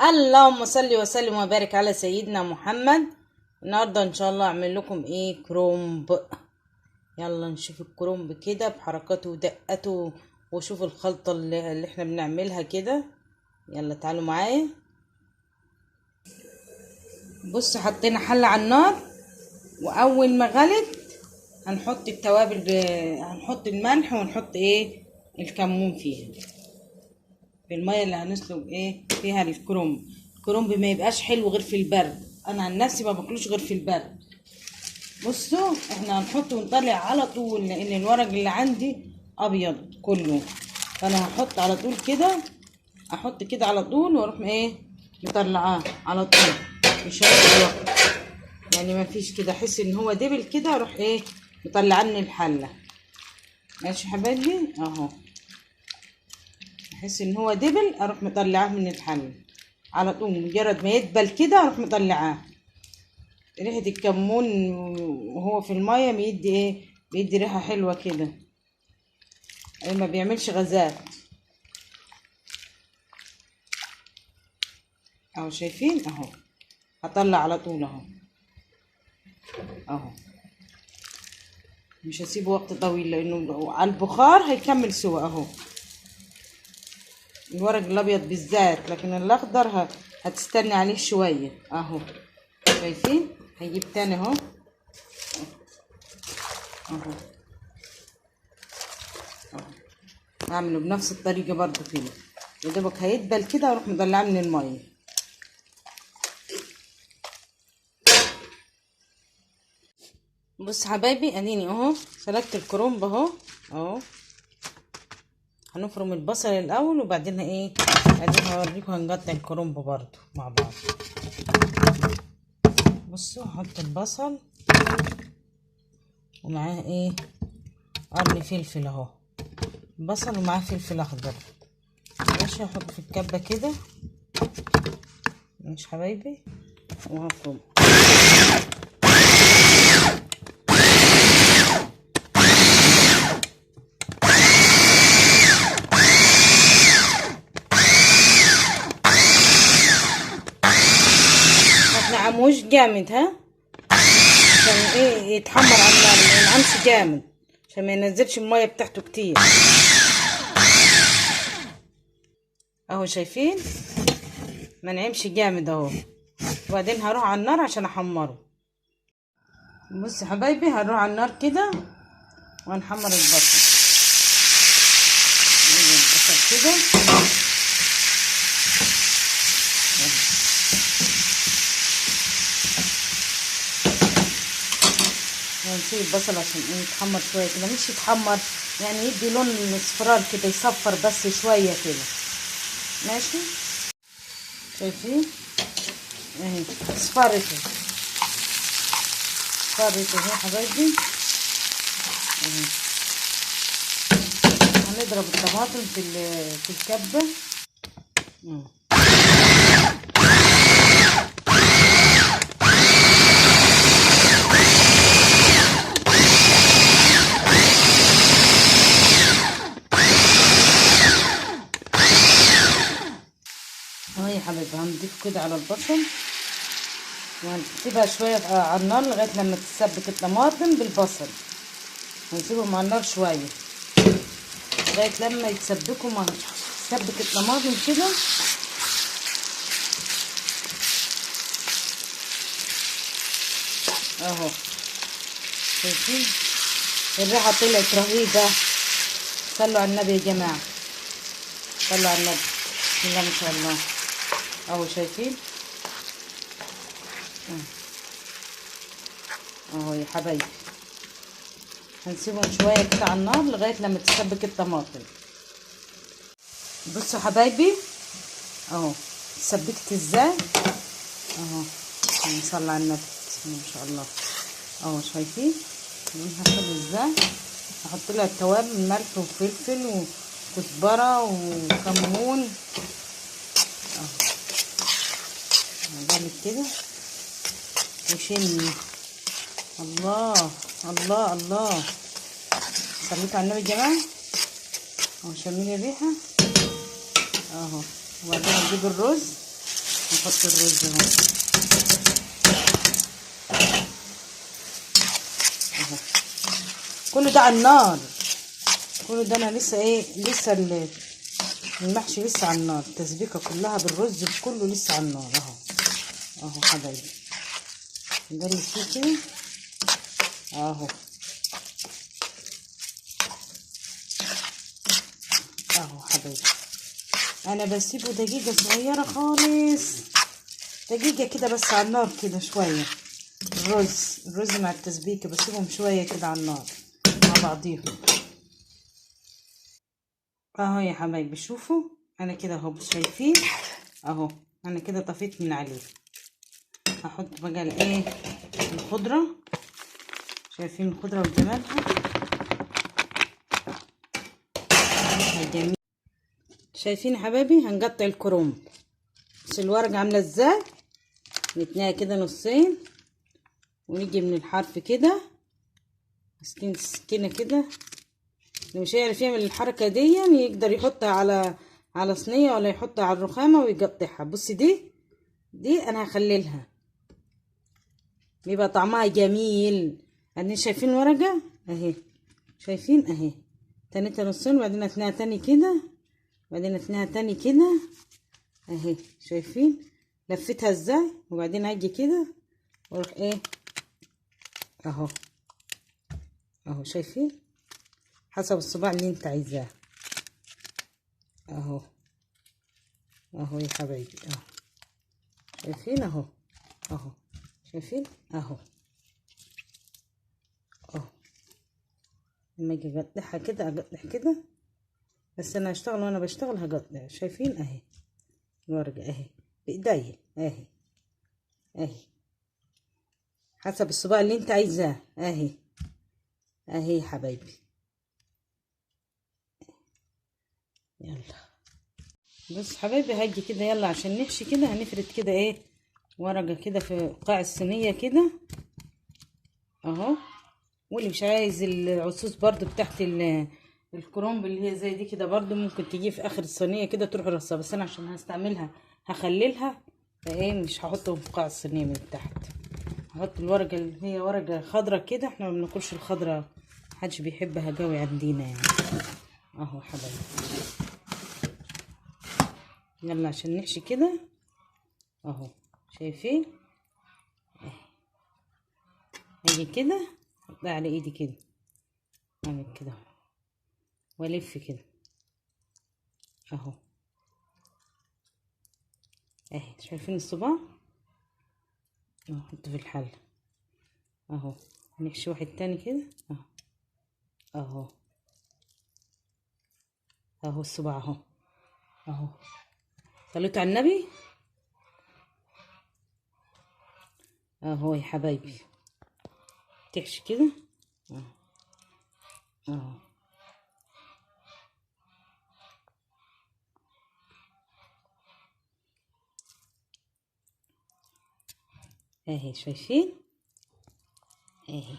اللهم صل وسلم وبارك على سيدنا محمد. النهارده ان شاء الله اعمل لكم كرومب. يلا نشوف الكرومب كده بحركاته ودقته وشوف الخلطة اللي احنا بنعملها كده. يلا تعالوا معايا. بص، حطينا حلة على النار، واول ما غلت هنحط التوابل هنحط الملح ونحط الكمون فيها، في المية اللي هنسلق فيها الكرومب. الكرومب ما يبقاش حلو غير في البرد، انا عن نفسي ما باكلوش غير في البرد. بصوا احنا هنحط ونطلع على طول، لان الورق اللي عندي ابيض كله، فانا هحط على طول كده، احط كده على طول واروح مطلعاه على طول، مش هياخد وقت يعني. ما فيش كده احس ان هو دبل كده اروح مطلعاه من الحله. ماشي يا حبايبي اهو، احس ان هو دبل اروح مطلعاه من الحله على طول، مجرد ما يدبل كده اروح مطلعاه. ريحه الكمون وهو في الميه بيدي ريحه حلوه كده، ما بيعملش غازات. اهو شايفين اهو، هطلع على طول اهو، مش هسيبه وقت طويل لانه على البخار هيكمل سوا اهو. الورق الابيض بالذات، لكن الاخضر هتستني عليه شويه اهو. شايفين؟ هجيب تاني اهو اهو، هعمله بنفس الطريقه برضو كده، يا دوبك هيدبل كده اروح مطلعاه من الميه. بص حبايبي، اديني اهو سلقت الكرنب اهو. هنفرم البصل الاول وبعدين بعدين هوريكم هنقطع الكرنب برضو مع بعض. بصوا هحط البصل ومعاه قرن فلفل اهو، بصل ومعاه فلفل اخضر. ماشي، هحط في الكبه كده. ماشي حبايبي، وهفرم. مش جامد عشان يتحمر على النار، ما ينعمش جامد عشان ما ينزلش الميه بتاعته كتير اهو. شايفين؟ ما نعمش جامد اهو. وبعدين هروح على النار عشان احمره. بص يا حبايبي، هنروح على النار كده وهنحمر البصل كده. هنسيب البصل عشان يتحمر شويه كده، مش يتحمر يعني، يدي لون اصفرار كده، يصفر بس شويه كده. ماشي، شايفين اهي اصفرت اهي يا حبايبي اهي. هنضرب الطماطم في الكبه اهو يا حبايبي. هنضيف كده على البصل وهنسيبها شويه على النار لغايه لما تتسبك الطماطم بالبصل. هنسيبهم على النار شويه لغايه لما يتسبكوا، ما تسبك الطماطم كده اهو. شايفين الريحه طلعت رهيبه؟ صلوا على النبي يا جماعه، صلوا على النبي. بسم الله ما شاء الله اهو. شايفين اهو يا حبايبي. هنسيبهم شويه كده على النار لغايه لما تسبك الطماطم. بصوا حبايبي اهو سبكت ازاي اهو. نصلي على النبي، بسم الله ما شاء الله اهو. شايفين لونها حلو ازاي؟ هحط لها التوابل، ملح وفلفل وكزبره وكمون اهو. هعمل كده وشمي. الله الله الله، صليتوا على النبي يا جماعه اهو. شمين الريحه اهو. وبعدين نجيب الرز نحط الرز اهو اهو. كل ده على النار، كل ده انا لسه لسه المحشي لسه على النار، التسبيكه كلها بالرز بكله لسه على النار اهو اهو حبايبي. ده اللي فيه كده اهو اهو حبايبي. انا بسيبه دقيقه صغيره خالص، دقيقه كده بس على النار كده شويه. الرز مع التسبيكه بسيبهم شويه كده على النار مع بعضيهم اهو يا حبايبي. شوفوا انا كده اهو، شايفين اهو انا كده طفيت من عليه. هحط بقى الخضره، شايفين الخضره وجمالها جميل. شايفين يا حبايبي هنقطع الكرنب، بس الورقه عامله ازاي، نتنيها كده نصين ونيجي من الحرف كده ماسكين السكينه كده. اللي مش هيعرف يعمل الحركه دي يقدر يحطها على صينيه ولا يحطها على الرخامه ويقطعها. بصي دي انا هخللها بيبقى طعمها جميل. بعدين شايفين الورقه اهي، شايفين اهي تنيتها نصين وبعدين اتنيها تاني كده وبعدين اتنيها تاني كده اهي. شايفين لفتها ازاي، وبعدين اجي كده واروح اهو اهو. شايفين حسب الصباع اللي انت عايزاه اهو اهو يا حبايبي اهو. شايفين اهو اهو، شايفين اهو اهو. لما اجي اقطعها كده اقطع كده، بس انا هشتغل وانا بشتغل هقطع. شايفين اهي الورقه اهي بايديا اهي اهي حسب الصباع اللي انت عايزاه اهي اهي يا حبايبي. يلا بص حبايبي هاجي كده يلا عشان نحشي كده. هنفرد كده ورقه كده في قاع الصينيه كده اهو. واللي مش عايز العصوص برضو بتاعت الكرومب اللي هي زي دي كده برضو ممكن تجي في اخر الصينيه كده تروح رصها، بس انا عشان هستعملها هخللها مش هحطه في قاع الصينيه من تحت. هحط الورقه اللي هي ورقه خضرة كده، احنا ما بناكلش الخضرة، محدش بيحبها قوي عندنا يعني اهو حبايبي. يلا عشان نحشي كده اهو. شايفين اجي كده احطها على ايدي كده، اعمل كده والف كده اهو اهي. شايفين الصباع اهو، احطه في الحل اهو. نحشي واحد تاني كده اهو اهو اهو الصباع اهو اهو. صليتوا على النبي اهو يا حبايبي. تحشي كده اهو اهو اهي. شايفين اهي.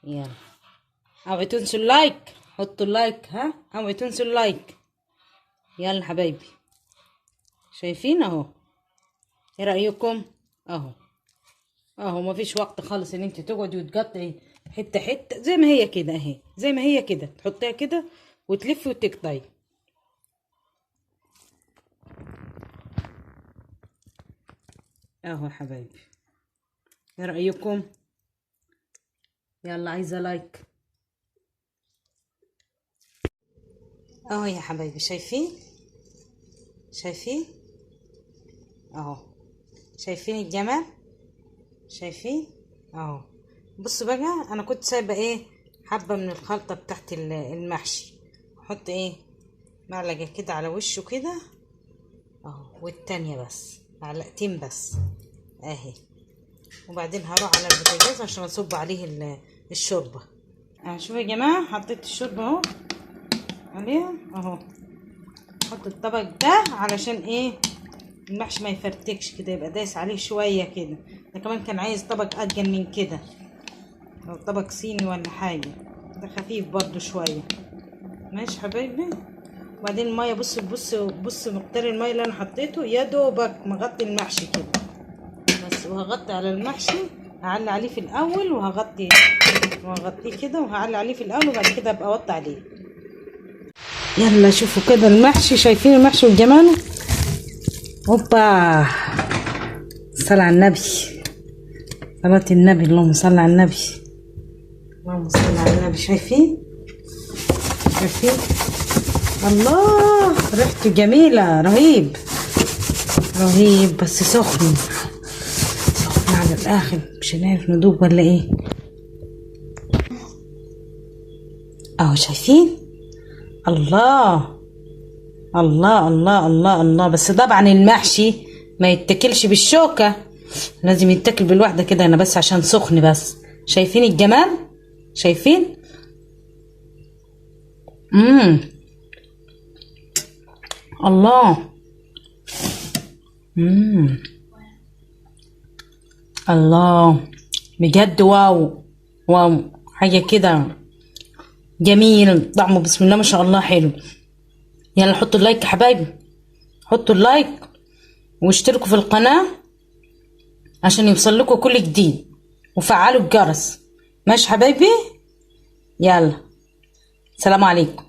يلا اوعي تنسوا اللايك، حطوا اللايك ها، اوعي تنسوا اللايك. يلا حبايبي شايفين اهو. ايه رايكم اهو اهو. مفيش وقت خالص ان انت تقعدي وتقطعي حته حته، زي ما هي كده اهي، زي ما هي كده تحطيها كده وتلفي وتقطعي اهو يا حبايبي. ايه رايكم؟ يلا عايزه لايك اهو يا حبايبي. شايفين شايفين اهو، شايفين الجمال، شايفين اهو. بصوا بقى انا كنت سايبه حبه من الخلطه بتاعت المحشي. احط معلقه كده على وشه كده اهو، والتانية بس معلقتين بس اهي. وبعدين هروح على البوتاجاز عشان اصب عليه الشوربه. شوفوا يا جماعه حطيت الشوربه اهو عليها اهو. احط الطبق ده علشان المحشي ما يفرتكش كده، يبقى دايس عليه شويه كده. ده كمان كان عايز طبق اتقل من كده، لو طبق صيني ولا حاجه. ده خفيف برضو شويه. ماشي حبايبي وبعدين الميه، بص مقدار الميه اللي انا حطيته يا دوبك مغطي المحشي كده بس. وهغطي على المحشي، هعلي عليه في الاول وهغطيه كده وهعلي عليه في الاول، وبعد كده ابقى اوطي عليه. يلا شوفوا كده المحشي، شايفين المحشي وجماله؟ اوبا، صل على النبي، صلاة النبي، اللهم صل على النبي، اللهم صل على النبي. شايفين الله، ريحته جميلة، رهيب بس سخن على الاخر، مش هنعرف ندوب ولا ايه. اهو شايفين؟ الله الله الله الله الله. بس طبعا المحشي ما يتاكلش بالشوكة، لازم يتاكل بالواحدة كده، انا بس عشان سخن بس. شايفين الجمال؟ شايفين؟ الله. الله بجد، واو حاجة كده جميل، طعمه بسم الله ما شاء الله حلو. يلا حطوا اللايك يا حبايبي، حطوا اللايك واشتركوا في القناة عشان يوصل لكم كل جديد، وفعلوا الجرس. ماشي حبايبي؟ يلا سلام عليكم.